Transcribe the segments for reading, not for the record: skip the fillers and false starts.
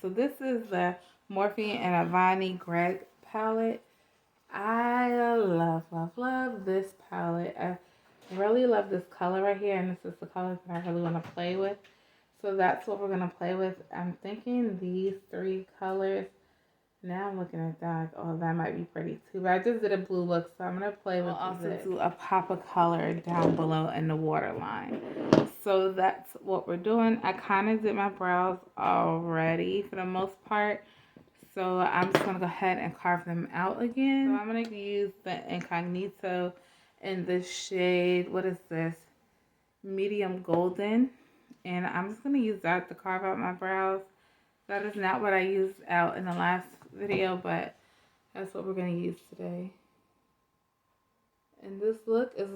So this is the Morphe and Avani Gregg palette. I love this palette. I really love this color right here, and this is the color that I really want to play with. So that's what we're going to play with. I'm thinking these three colors. Now I'm looking at that. Oh, that might be pretty too. But I just did a blue look, so I'm going to play with also do a pop of color down below in the waterline. So that's what we're doing. I kind of did my brows already for the most part. So I'm just going to go ahead and carve them out again. So I'm going to use the Incognito in the shade, what is this? Medium Golden. And I'm just going to use that to carve out my brows. That is not what I used out in the last video, but that's what we're going to use today. And this look is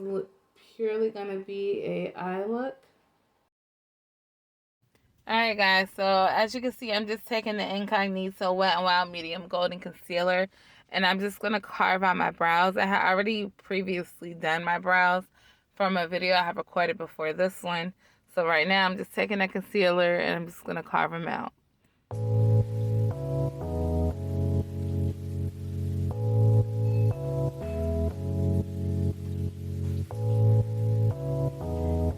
purely going to be a eye look. Alright guys, so as you can see, I'm just taking the Incognito Wet n Wild Medium Golden Concealer, and I'm just going to carve out my brows. I had already previously done my brows from a video I have recorded before this one. So right now I'm just taking that concealer and I'm just going to carve them out.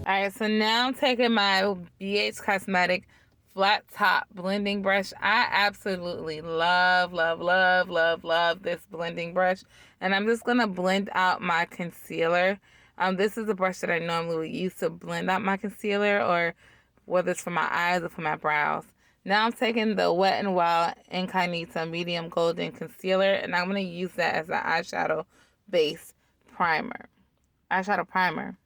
Alright, so now I'm taking my BH Cosmetic flat top blending brush. I absolutely love this blending brush. And I'm just going to blend out my concealer. This is the brush that I normally would use to blend out my concealer, or whether it's for my eyes or for my brows. Now I'm taking the Wet n Wild Incognito Medium Golden Concealer, and I'm going to use that as an eyeshadow base primer. Eyeshadow primer.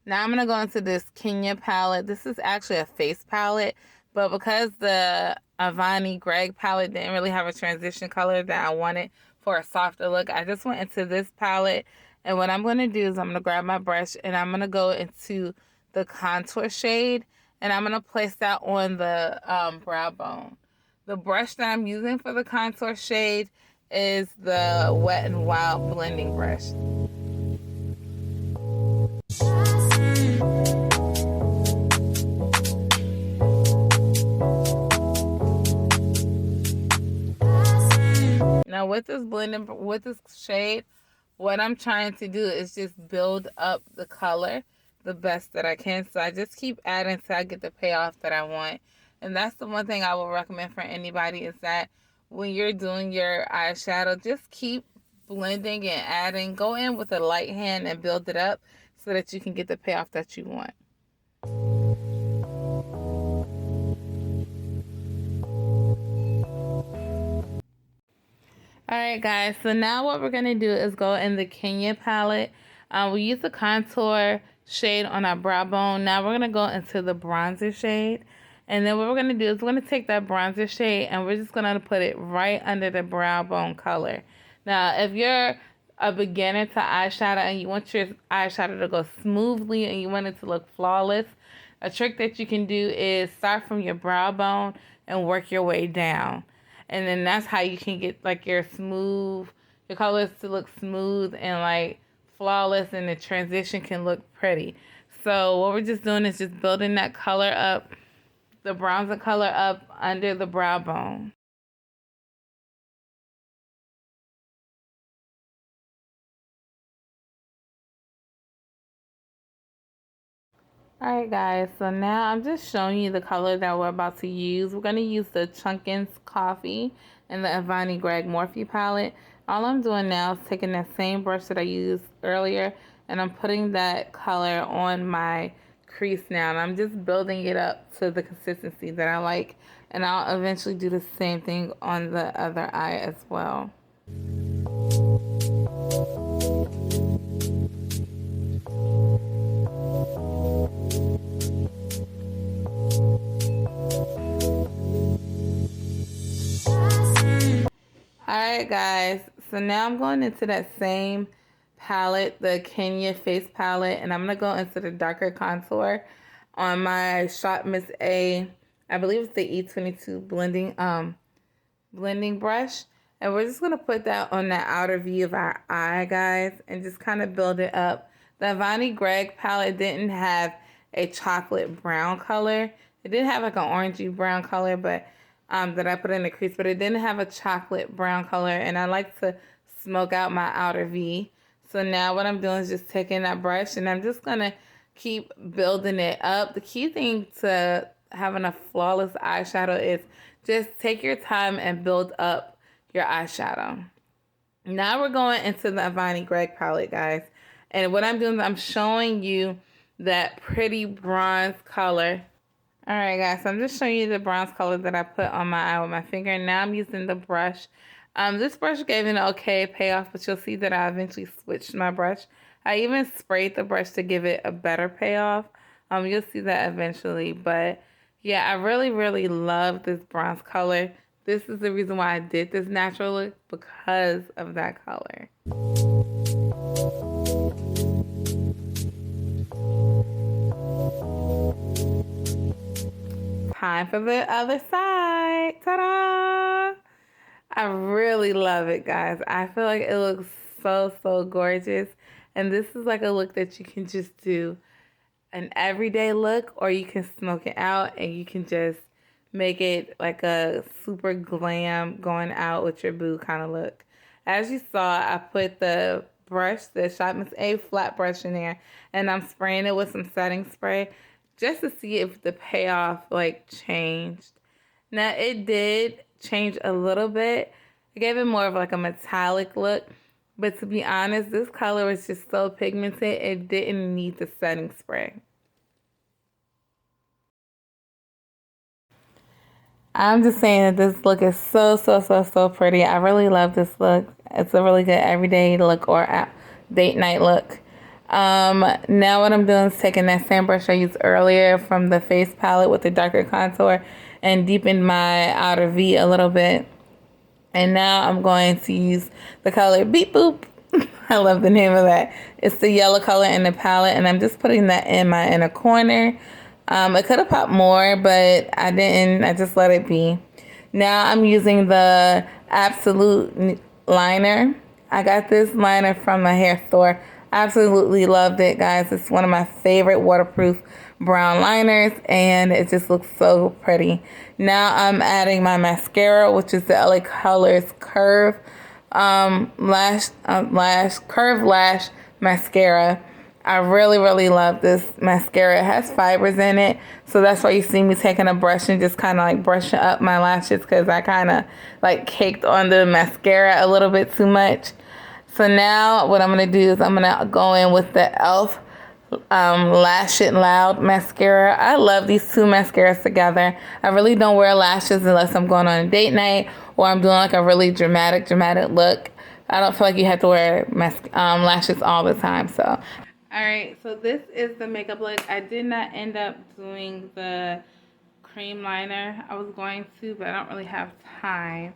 Now I'm going to go into this Kenya palette. This is actually a face palette, but because the Avani Gregg palette didn't really have a transition color that I wanted for a softer look, I just went into this palette. And what I'm going to do is I'm going to grab my brush and I'm going to go into the contour shade, and I'm going to place that on the brow bone. The brush that I'm using for the contour shade is the Wet n Wild blending brush. Now with this shade, what I'm trying to do is just build up the color the best that I can. So I just keep adding until I get the payoff that I want. And that's the one thing I will recommend for anybody, is that when you're doing your eyeshadow, just keep blending and adding. Go in with a light hand and build it up so that you can get the payoff that you want. Alright guys, so now what we're going to do is go in the Kenya palette. We use the contour shade on our brow bone. Now we're going to go into the bronzer shade. And then what we're going to do is we're going to take that bronzer shade and we're just going to put it right under the brow bone color. Now, if you're a beginner to eyeshadow and you want your eyeshadow to go smoothly and you want it to look flawless, a trick that you can do is start from your brow bone and work your way down. And then that's how you can get like your colors to look smooth and like flawless, and the transition can look pretty. So what we're just doing is just building that color up, the bronzer color up under the brow bone. Alright guys, so now I'm just showing you the color that we're about to use. We're going to use the Chunkin's Coffee and the Avani Gregg Morphe palette. All I'm doing now is taking that same brush that I used earlier, and I'm putting that color on my crease now. And I'm just building it up to the consistency that I like. And I'll eventually do the same thing on the other eye as well. Alright guys, so now I'm going into that same palette, the Kenya face palette, and I'm going to go into the darker contour on my Shop Miss A, I believe it's the E22 blending brush. And we're just going to put that on the outer V of our eye, guys, and just kind of build it up. The Avani Gregg palette didn't have a chocolate brown color. It did have like an orangey brown color, but that I put in the crease, but it didn't have a chocolate brown color, and I like to smoke out my outer V. So now what I'm doing is just taking that brush, and I'm just going to keep building it up. The key thing to having a flawless eyeshadow is just take your time and build up your eyeshadow. Now we're going into the Avani Gregg palette, guys. And what I'm doing is I'm showing you that pretty bronze color. All right, guys, so I'm just showing you the bronze color that I put on my eye with my finger. And now I'm using the brush. This brush gave an okay payoff, but you'll see that I eventually switched my brush. I even sprayed the brush to give it a better payoff. You'll see that eventually. But yeah, I really, really love this bronze color. This is the reason why I did this natural look, because of that color. Time for the other side. Ta-da! I really love it, guys. I feel like it looks so, so gorgeous. And this is like a look that you can just do an everyday look, or you can smoke it out and you can just make it like a super glam going out with your boo kind of look. As you saw, I put the brush, the Shop Miss A flat brush in there, and I'm spraying it with some setting spray just to see if the payoff like changed. Now it did change a little bit. It gave it more of like a metallic look. But to be honest, this color was just so pigmented, it didn't need the setting spray. I'm just saying that this look is so, so, so, so pretty. I really love this look. It's a really good everyday look or date night look. Now what I'm doing is taking that same brush I used earlier from the face palette with the darker contour and deepen my outer V a little bit. And now I'm going to use the color Beep Boop. I love the name of that. It's the yellow color in the palette, and I'm just putting that in my inner corner. It could have popped more, but I didn't. I just let it be. Now I'm using the Absolute liner. I got this liner from my hair store. Absolutely loved it, guys. It's one of my favorite waterproof brown liners, and it just looks so pretty. Now I'm adding my mascara, which is the LA Colors Curve Curve Lash Mascara. I really, really love this mascara. It has fibers in it, so that's why you see me taking a brush and just kind of like brushing up my lashes, because I kind of like caked on the mascara a little bit too much. So now what I'm going to do is I'm going to go in with the e.l.f. Lash It Loud mascara. I love these two mascaras together. I really don't wear lashes unless I'm going on a date night or I'm doing like a really dramatic look. I don't feel like you have to wear lashes all the time. So, all right. So this is the makeup look. I did not end up doing the cream liner. I was going to, but I don't really have time.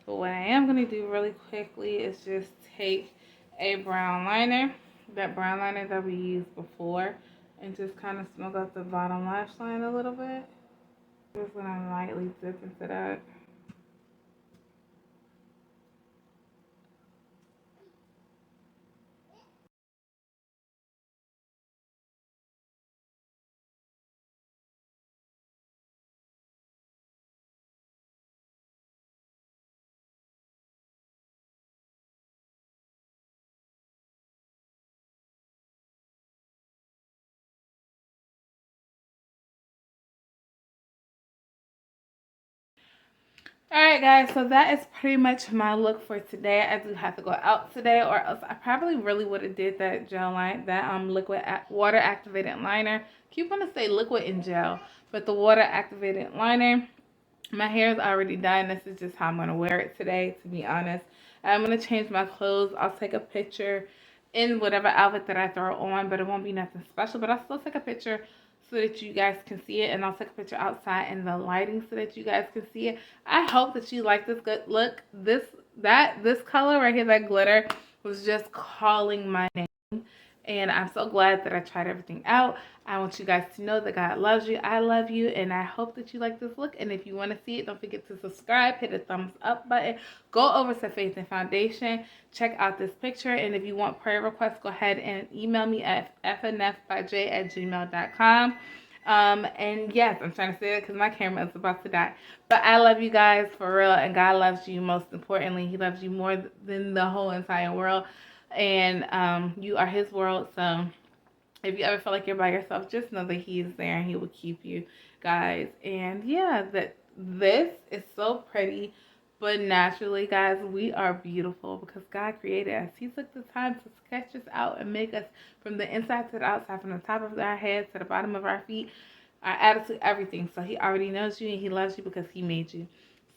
But what I am going to do really quickly is just take a brown liner, that brown liner that we used before, and just kind of smoke out the bottom lash line a little bit. Just going to lightly dip into that. Alright guys, so that is pretty much my look for today. I do have to go out today, or else I probably really would have did that gel line, that liquid water activated liner. Keep want to say liquid and gel, but the water activated liner. My hair is already done. This is just how I'm going to wear it today, to be honest. I'm going to change my clothes. I'll take a picture in whatever outfit that I throw on, but it won't be nothing special. But I'll still take a picture so that you guys can see it, and I'll take a picture outside in the lighting so that you guys can see it. I hope that you like this good look. This color right here, that glitter, was just calling my name. And I'm so glad that I tried everything out. I want you guys to know that God loves you. I love you. And I hope that you like this look. And if you want to see it, don't forget to subscribe. Hit the thumbs up button. Go over to Faith and Foundation. Check out this picture. And if you want prayer requests, go ahead and email me at fnfbyj@gmail.com. And yes, I'm trying to say it because my camera is about to die. But I love you guys for real, and God loves you most importantly. He loves you more than the whole entire world, and you are His world. So if you ever feel like you're by yourself, just know that He is there and He will keep you, guys. And yeah, this is so pretty. But naturally, guys, we are beautiful because God created us. He took the time to sketch us out and make us from the inside to the outside, from the top of our heads to the bottom of our feet, our attitude, everything. So He already knows you and He loves you because He made you.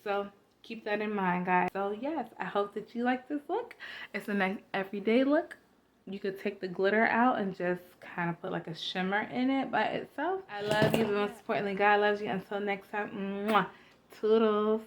So keep that in mind, guys. So yes, I hope that you like this look. It's a nice everyday look. You could take the glitter out and just kind of put like a shimmer in it by itself. I love you, but most importantly, God loves you. Until next time, mwah, toodles.